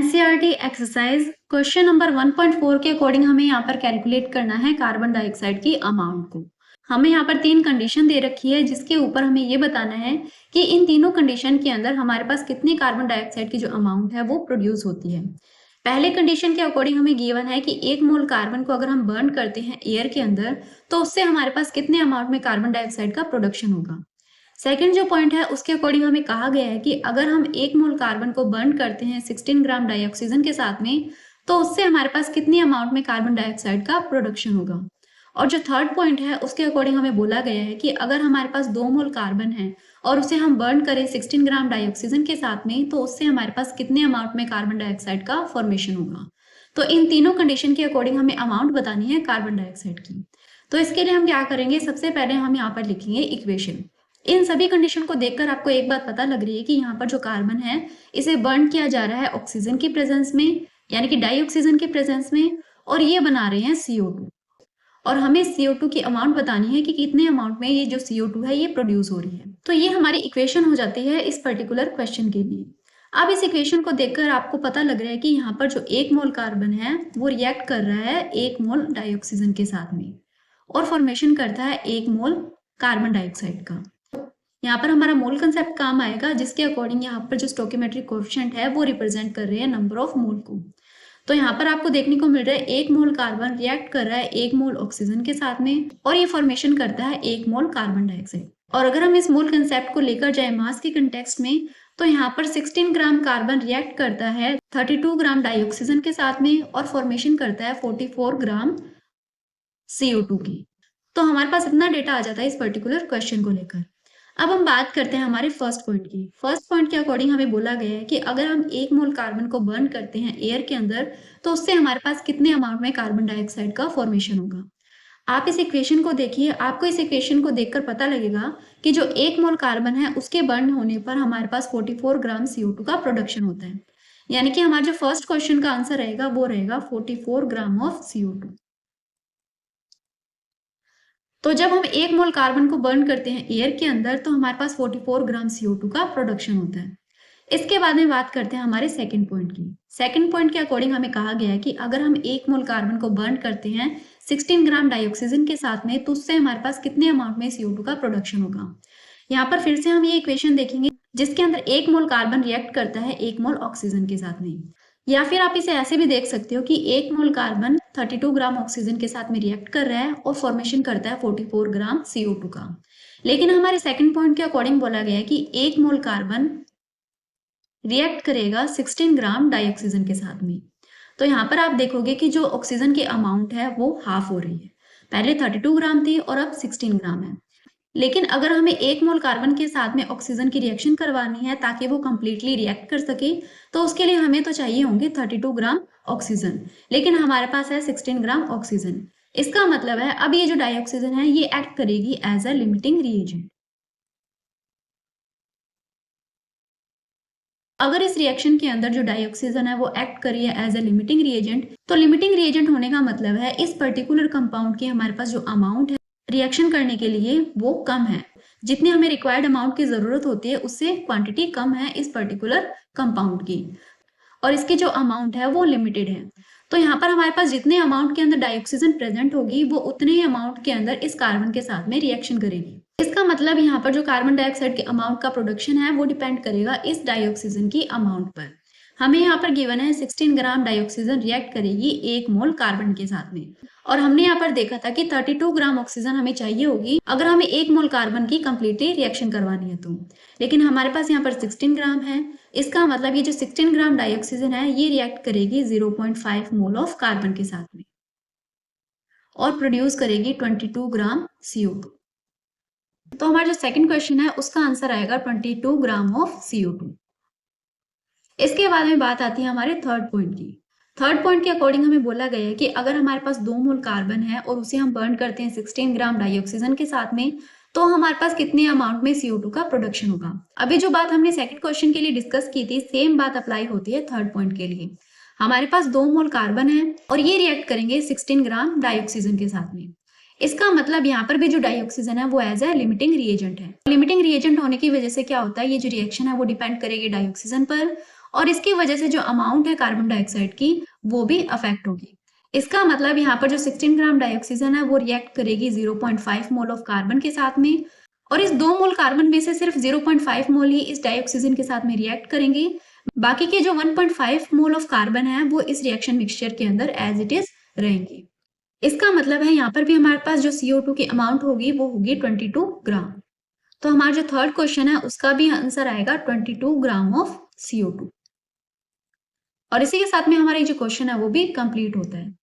NCERT exercise question number 1.4 के according हमें यहाँ पर कैलकुलेट करना है कार्बन डाइऑक्साइड की अमाउंट को। हमें यहाँ पर 3 कंडीशन दे रखी है जिसके ऊपर हमें ये बताना है कि इन तीनों कंडीशन के अंदर हमारे पास कितनी कार्बन डाइऑक्साइड की जो अमाउंट है वो प्रोड्यूस होती है। पहले कंडीशन के अकॉर्डिंग हमें गिवन है कि 1 मोल कार्बन को अगर हम बर्न करते हैं एयर के अंदर तो उससे हमारे पास कितने अमाउंट में कार्बन डाइऑक्साइड का प्रोडक्शन होगा। सेकंड जो पॉइंट है उसके अकॉर्डिंग हमें कहा गया है कि अगर हम 1 मोल कार्बन को बर्न करते हैं 16 ग्राम डाइऑक्सीजन के साथ में तो उससे हमारे पास कितनी अमाउंट में कार्बन डाइऑक्साइड का प्रोडक्शन होगा। और जो थर्ड पॉइंट है उसके अकॉर्डिंग हमें बोला गया है कि अगर हमारे पास 2 मोल कार्बन है और उसे हम बर्न करें 16 ग्राम डाइऑक्सीजन के साथ में तो उससे हमारे पास कितने अमाउंट में कार्बन डाइऑक्साइड का फॉर्मेशन होगा। तो इन तीनों कंडीशन के अकॉर्डिंग हमें अमाउंट बतानी है कार्बन डाइऑक्साइड की। तो इसके लिए हम क्या करेंगे, सबसे पहले हम यहाँ पर लिखेंगे इक्वेशन। इन सभी कंडीशन को देखकर आपको एक बात पता लग रही है कि यहाँ पर जो कार्बन है इसे बर्न किया जा रहा है ऑक्सीजन की प्रेजेंस में, यानी कि डाइऑक्सीजन की प्रेजेंस में, और ये बना रहे हैं CO2। और हमें CO2 की अमाउंट बतानी है कि कितने अमाउंट में ये जो CO2 है ये प्रोड्यूस हो रही है। तो ये हमारी इक्वेशन हो जाती है इस पर्टिकुलर क्वेश्चन के लिए। अब इस इक्वेशन को देखकर आपको पता लग रहा है कि यहाँ पर जो 1 मोल कार्बन है वो रिएक्ट कर रहा है 1 मोल डाइऑक्सीजन के साथ में और फॉर्मेशन करता है 1 मोल कार्बन डाइऑक्साइड का। यहाँ पर हमारा मोल कंसेप्ट काम आएगा जिसके अकॉर्डिंग यहाँ पर जो स्टोइकियोमेट्रिक कोएफिशिएंट है वो रिप्रेजेंट कर रहे हैं नंबर ऑफ मोल को। तो यहाँ पर आपको देखने को मिल रहा है 1 मोल कार्बन रिएक्ट कर रहा है 1 मोल ऑक्सीजन के साथ में और ये फॉर्मेशन करता है 1 मोल कार्बन डाइऑक्साइड। और अगर हम इस मोल कंसेप्ट को लेकर जाए मास के कंटेक्स्ट में तो यहाँ पर 16 ग्राम कार्बन रिएक्ट करता है 32 ग्राम डाइऑक्सीजन के साथ में और फॉर्मेशन करता है 44 ग्राम CO2 की। तो हमारे पास इतना डेटा आ जाता है इस पर्टिकुलर क्वेश्चन को लेकर। अब हम बात करते हैं हमारे फर्स्ट पॉइंट की। फर्स्ट पॉइंट के अकॉर्डिंग हमें बोला गया है कि अगर हम 1 मोल कार्बन को बर्न करते हैं एयर के अंदर तो उससे हमारे पास कितने अमाउंट में कार्बन डाइऑक्साइड का फॉर्मेशन होगा। आप इस इक्वेशन को देखिए, आपको इस इक्वेशन को देखकर पता लगेगा कि जो 1 मोल कार्बन है उसके बर्न होने पर हमारे पास 44 ग्राम CO2 का प्रोडक्शन होता है। यानी कि हमारा जो फर्स्ट क्वेश्चन का आंसर रहेगा वो रहेगा 44 ग्राम ऑफ CO2। तो जब हम 1 मोल कार्बन को बर्न करते हैं एयर के अंदर तो हमारे पास 44 ग्राम CO2 का प्रोडक्शन होता है। इसके बाद में बात करते हैं हमारे सेकंड पॉइंट की। सेकंड पॉइंट के अकॉर्डिंग हमें कहा गया है कि अगर हम 1 मोल कार्बन को बर्न करते हैं 16 ग्राम डाइऑक्सीजन के साथ में तो उससे हमारे पास कितने अमाउंट में CO2 का प्रोडक्शन होगा। यहाँ पर फिर से हम ये इक्वेशन देखेंगे जिसके अंदर 1 मोल कार्बन रिएक्ट करता है 1 मोल ऑक्सीजन के साथ में, या फिर आप इसे ऐसे भी देख सकते हो कि 1 मोल कार्बन 32 ग्राम ऑक्सीजन के साथ में रिएक्ट कर रहा है और फॉर्मेशन करता है 44 ग्राम CO2 का। लेकिन हमारे सेकंड पॉइंट के अकॉर्डिंग बोला गया है कि 1 मोल कार्बन रिएक्ट करेगा 16 ग्राम डाइऑक्सीजन के साथ में। तो यहाँ पर आप देखोगे कि जो ऑक्सीजन की अमाउंट है वो हाफ हो रही है। पहले 32 ग्राम थी और अब 16 ग्राम है। लेकिन अगर हमें 1 मोल कार्बन के साथ में ऑक्सीजन की रिएक्शन करवानी है ताकि वो कंप्लीटली रिएक्ट कर सके तो उसके लिए हमें तो चाहिए होंगे 32 ग्राम ऑक्सीजन, लेकिन हमारे पास है 16 ग्राम ऑक्सीजन। इसका मतलब है अब ये जो डाइऑक्सीजन है ये एक्ट करेगी एज अ लिमिटिंग रिएजेंट। अगर इस रिएक्शन के अंदर जो डाइऑक्सीजन है वो एक्ट करी है एज अ लिमिटिंग रिएजेंट, तो लिमिटिंग रिएजेंट होने का मतलब है इस पर्टिकुलर कंपाउंड की हमारे पास जो अमाउंट है रिएक्शन करने के लिए वो कम है। जितनी हमें रिक्वायर्ड अमाउंट की जरूरत होती है उससे क्वांटिटी कम है इस पर्टिकुलर कंपाउंड की, और इसकी जो अमाउंट है वो लिमिटेड है। तो यहाँ पर हमारे पास जितने अमाउंट के अंदर डाइऑक्सीजन प्रेजेंट होगी वो उतने ही अमाउंट के अंदर इस कार्बन के साथ में रिएक्शन करेगी। इसका मतलब यहाँ पर जो कार्बन डाइऑक्साइड के अमाउंट का प्रोडक्शन है वो डिपेंड करेगा इस डाइऑक्सीजन की अमाउंट पर। हमें यहाँ पर गिवन है 16 ग्राम डाइऑक्सीजन रिएक्ट करेगी 1 मोल कार्बन के साथ में, और हमने यहाँ पर देखा था कि 32 ग्राम ऑक्सीजन हमें चाहिए होगी अगर हमें 1 मोल कार्बन की कंप्लीटली रिएक्शन करवानी है तो। लेकिन हमारे पास यहाँ पर 16 ग्राम है। इसका मतलब ये जो 16 ग्राम डाइऑक्सीजन है ये रिएक्ट करेगी 0.5 मोल ऑफ कार्बन के साथ में और प्रोड्यूस करेगी 22 ग्राम CO2। तो हमारा जो सेकंड क्वेश्चन है उसका आंसर आएगा 22 ग्राम ऑफ CO2। इसके बाद में बात आती है हमारे थर्ड पॉइंट की। थर्ड पॉइंट के अकॉर्डिंग हमें बोला गया है कि अगर हमारे पास 2 मोल कार्बन है और उसे हम बर्न करते हैं 16 ग्राम डाइऑक्सीजन के साथ में तो हमारे पास कितने अमाउंट में CO2 का प्रोडक्शन होगा। अभी जो बात हमने सेकंड क्वेश्चन के लिए डिस्कस की थी सेम बात अप्लाई होती है थर्ड पॉइंट के लिए। हमारे पास 2 मोल कार्बन है और ये रिएक्ट करेंगे 16 ग्राम डाइऑक्सीजन के साथ में। इसका मतलब यहाँ पर भी जो डाइऑक्सीजन है वो एज ए लिमिटिंग रिएजेंट है। लिमिटिंग रिएजेंट होने की वजह से क्या होता है, ये जो रिएक्शन है वो डिपेंड करेगी डाइऑक्सीजन पर, और इसकी वजह से जो अमाउंट है कार्बन डाइऑक्साइड की वो भी अफेक्ट होगी। इसका मतलब यहाँ पर जो 16 ग्राम डाइऑक्सीजन है वो रिएक्ट करेगी 0.5 मोल ऑफ कार्बन के साथ में, और इस 2 मोल कार्बन में से सिर्फ 0.5 मोल ही इस डाइऑक्सीजन के साथ में रिएक्ट करेंगे। बाकी के जो 1.5 मोल ऑफ कार्बन है वो इस रिएक्शन मिक्सचर के अंदर एज इट इज रहेंगे। इसका मतलब है यहाँ पर भी हमारे पास जो CO2 की अमाउंट होगी वो होगी 22 ग्राम। तो हमारा जो थर्ड क्वेश्चन है उसका भी आंसर आएगा 22 ग्राम ऑफ CO2। और इसी के साथ में हमारा जो क्वेश्चन है वो भी कंप्लीट होता है।